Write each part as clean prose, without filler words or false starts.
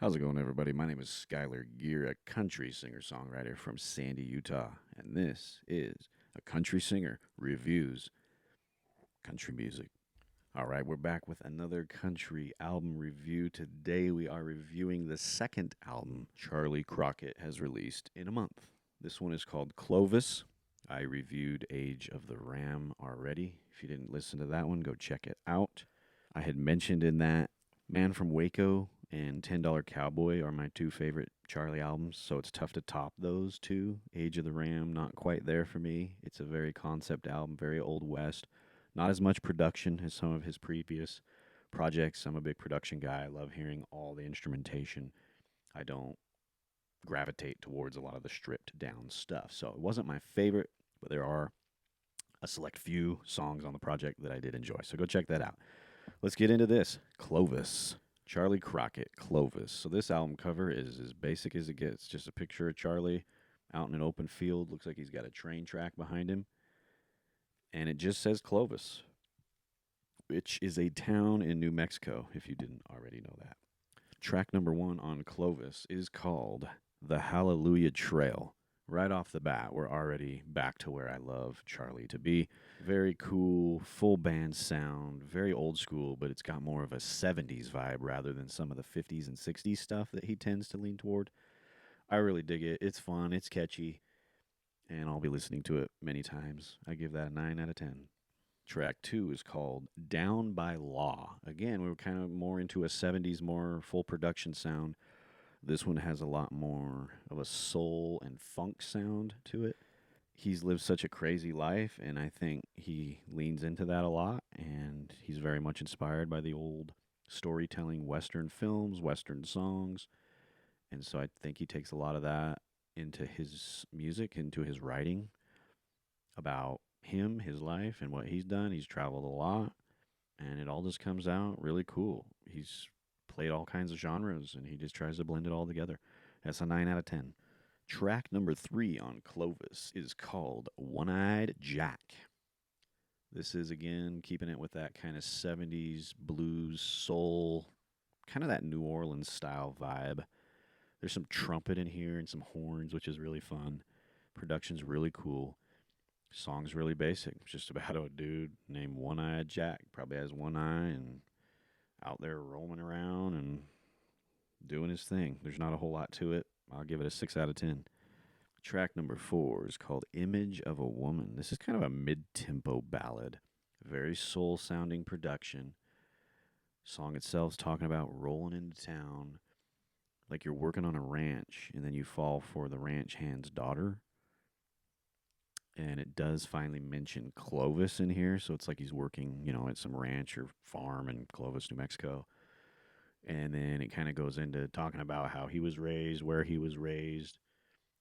How's it going, everybody? My name is Skylar Geer, a country singer-songwriter from Sandy, Utah, and this is a country singer reviews country music. All right, we're back with another country album review. Today we are reviewing the second album Charley Crockett has released in a month. This one is called Clovis. I reviewed Age of the Ram already. If you didn't listen to that one, go check it out. I had mentioned in that Man from Waco and $10 Cowboy are my two favorite Charlie albums, so it's tough to top those two. Age of the Ram, not quite there for me. It's a very concept album, very Old West. Not as much production as some of his previous projects. I'm a big production guy. I love hearing all the instrumentation. I don't gravitate towards a lot of the stripped down stuff. So it wasn't my favorite, but there are a select few songs on the project that I did enjoy. So go check that out. Let's get into this. Clovis. Charley Crockett, Clovis. So this album cover is as basic as it gets. Just a picture of Charlie out in an open field. Looks like he's got a train track behind him. And it just says Clovis, which is a town in New Mexico, if you didn't already know that. Track number one on Clovis is called The Hallelujah Trail. Right off the bat, we're already back to where I love Charlie to be. Very cool, full band sound, very old school, but it's got more of a 70s vibe rather than some of the 50s and 60s stuff that he tends to lean toward. I really dig it. It's fun, it's catchy, and I'll be listening to it many times. I give that a 9 out of 10. Track two is called Down by Law. Again, we were kind of more into a 70s, more full production sound. This one has a lot more of a soul and funk sound to it. He's lived such a crazy life, and I think he leans into that a lot. And he's very much inspired by the old storytelling Western films, Western songs. And so I think he takes a lot of that into his music, into his writing about him, his life, and what he's done. He's traveled a lot, and it all just comes out really cool. He's played all kinds of genres, and he just tries to blend it all together. That's a 9 out of 10. Track number three on Clovis is called One Eyed Jack. This is, again, keeping it with that kind of 70s blues, soul, kind of that New Orleans style vibe. There's some trumpet in here and some horns, which is really fun. Production's really cool. Song's really basic. It's just about a dude named One Eyed Jack. Probably has one eye and out there roaming around and doing his thing. There's not a whole lot to it. I'll give it a 6 out of 10. Track number four is called Image of a Woman. This is kind of a mid tempo ballad, very soul sounding production. Song itself's talking about rolling into town like you're working on a ranch and then you fall for the ranch hand's daughter. And it does finally mention Clovis in here, so it's like he's working, at some ranch or farm in Clovis, New Mexico. And then it kind of goes into talking about how he was raised, where he was raised,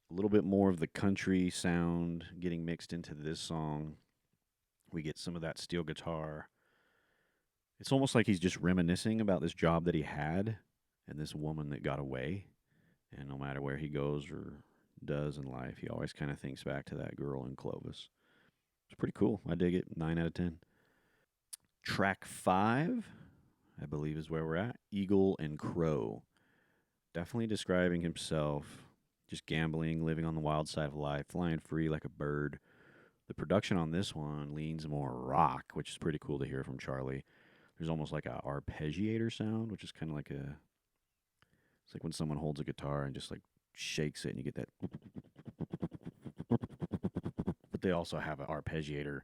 a little bit more of the country sound getting mixed into this song. We get some of that steel guitar. It's almost like he's just reminiscing about this job that he had and this woman that got away. And no matter where he goes or does in life, he always kind of thinks back to that girl in Clovis. It's pretty cool. I dig it. 9 out of 10. Track five, I believe, is where we're at. Eagle and Crow. Definitely describing himself just gambling, living on the wild side of life, flying free like a bird. The production on this one leans more rock, which is pretty cool to hear from Charlie. There's almost like a arpeggiator sound, which is kind of like it's like when someone holds a guitar and just like shakes it and you get that. But they also have an arpeggiator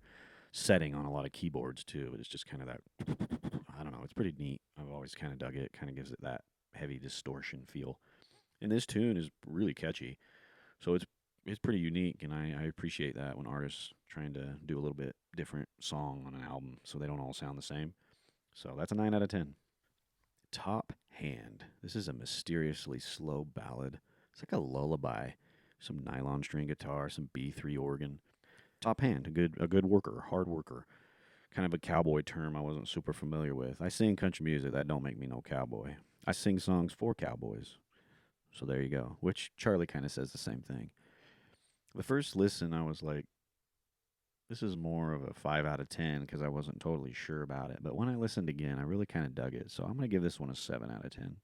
setting on a lot of keyboards too. It's just kind of that. I don't know. It's pretty neat. I've always kind of dug it. It kind of gives it that heavy distortion feel. And this tune is really catchy. So it's pretty unique, and I appreciate that when artists trying to do a little bit different song on an album so they don't all sound the same. So that's a 9 out of 10. Top Hand. This is a mysteriously slow ballad. It's like a lullaby. Some nylon string guitar, some B3 organ. Top Hand, a good worker, hard worker. Kind of a cowboy term I wasn't super familiar with. I sing country music, that don't make me no cowboy. I sing songs for cowboys. So there you go. Which Charlie kind of says the same thing. The first listen, I was like, this is more of a 5 out of 10 because I wasn't totally sure about it. But when I listened again, I really kind of dug it. So I'm going to give this one a 7 out of 10.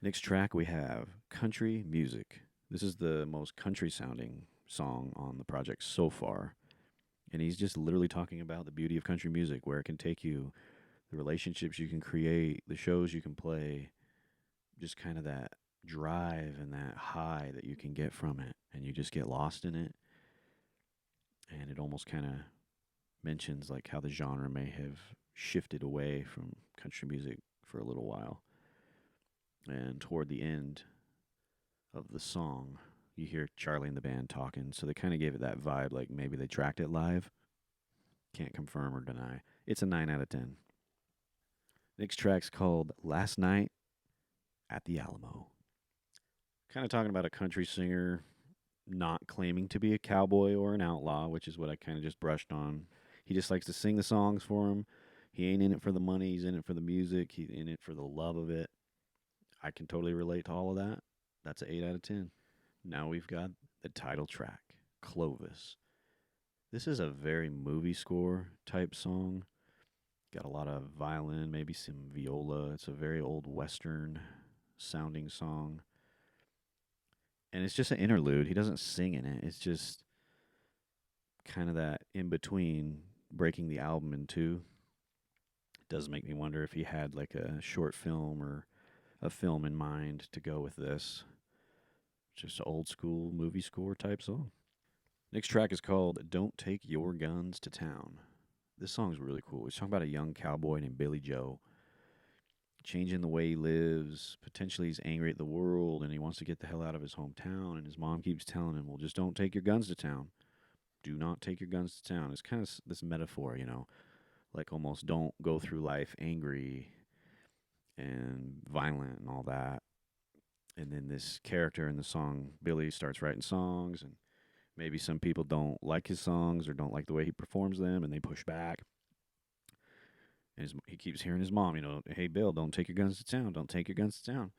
Next track we have Country Music. This is the most country sounding song on the project so far. And he's just literally talking about the beauty of country music, where it can take you, the relationships you can create, the shows you can play, just kind of that drive and that high that you can get from it. And you just get lost in it. And it almost kind of mentions like how the genre may have shifted away from country music for a little while. And toward the end of the song, you hear Charlie and the band talking. So they kind of gave it that vibe, like maybe they tracked it live. Can't confirm or deny. It's a 9 out of 10. Next track's called Last Night at the Alamo. Kind of talking about a country singer not claiming to be a cowboy or an outlaw, which is what I kind of just brushed on. He just likes to sing the songs for him. He ain't in it for the money, he's in it for the music, he's in it for the love of it. I can totally relate to all of that. That's an 8 out of 10. Now we've got the title track, Clovis. This is a very movie score type song. Got a lot of violin, maybe some viola. It's a very old Western sounding song. And it's just an interlude. He doesn't sing in it. It's just kind of that in between, breaking the album in two. It does make me wonder if he had like a short film or a film in mind to go with this. Just an old school movie score type song. Next track is called Don't Take Your Guns to Town. This song's really cool. It's talking about a young cowboy named Billy Joe changing the way he lives. Potentially he's angry at the world and he wants to get the hell out of his hometown. And his mom keeps telling him, well, just don't take your guns to town. Do not take your guns to town. It's kind of this metaphor, like almost don't go through life angry and violent and all that. And then this character in the song, Billy, starts writing songs, and maybe some people don't like his songs or don't like the way he performs them, and they push back. And he keeps hearing his mom, hey, Bill, don't take your guns to town. Don't take your guns to town.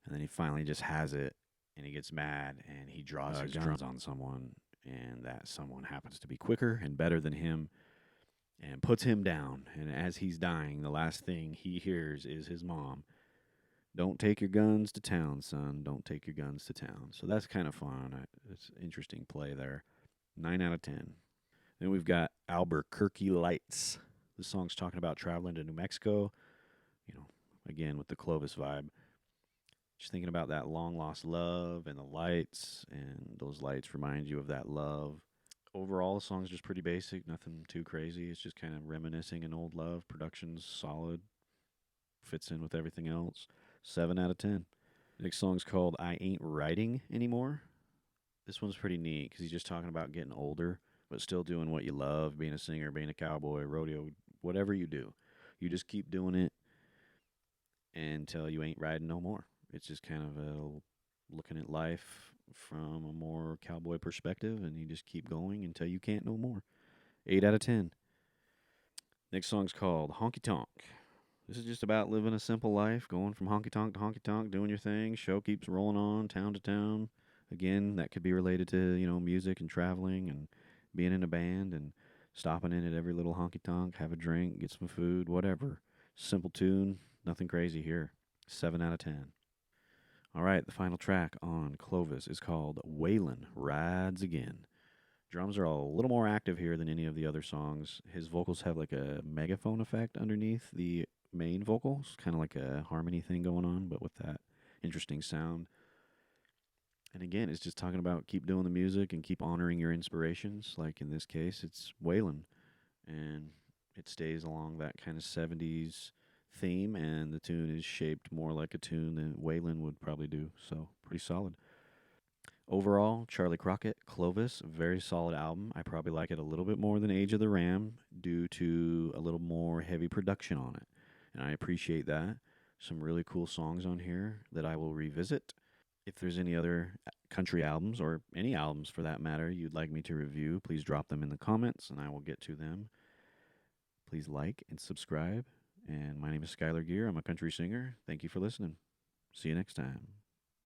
And then he finally just has it, and he gets mad, and he draws his guns on someone, and that someone happens to be quicker and better than him, and puts him down. And as he's dying, the last thing he hears is his mom. Don't take your guns to town, son. Don't take your guns to town. So that's kind of fun. It's interesting play there. 9 out of 10. Then we've got Albuquerque Lights. This song's talking about traveling to New Mexico. Again, with the Clovis vibe. Just thinking about that long lost love and the lights, and those lights remind you of that love. Overall, the song's just pretty basic, nothing too crazy. It's just kind of reminiscing an old love. Production's solid, fits in with everything else. 7 out of 10. Next song's called I Ain't Writing Anymore. This one's pretty neat because he's just talking about getting older, but still doing what you love, being a singer, being a cowboy, rodeo, whatever you do. You just keep doing it until you ain't riding no more. It's just kind of looking at life from a more cowboy perspective, and you just keep going until you can't no more. 8 out of 10. Next song's called Honky Tonk. This is just about living a simple life, going from honky tonk to honky tonk, doing your thing. Show keeps rolling on, town to town. Again, that could be related to, music and traveling and being in a band and stopping in at every little honky tonk, have a drink, get some food, whatever. Simple tune, nothing crazy here. 7 out of 10. All right, the final track on Clovis is called Waylon Rides Again. Drums are a little more active here than any of the other songs. His vocals have like a megaphone effect underneath the main vocals, kind of like a harmony thing going on, but with that interesting sound. And again, it's just talking about keep doing the music and keep honoring your inspirations. Like in this case, it's Waylon, and it stays along that kind of 70s theme, and the tune is shaped more like a tune than Waylon would probably do, so pretty solid. Overall, Charley Crockett, Clovis, very solid album. I probably like it a little bit more than Age of the Ram due to a little more heavy production on it, and I appreciate that. Some really cool songs on here that I will revisit. If there's any other country albums, or any albums for that matter, you'd like me to review, please drop them in the comments, and I will get to them. Please like and subscribe. And my name is Skylar Geer. I'm a country singer. Thank you for listening. See you next time.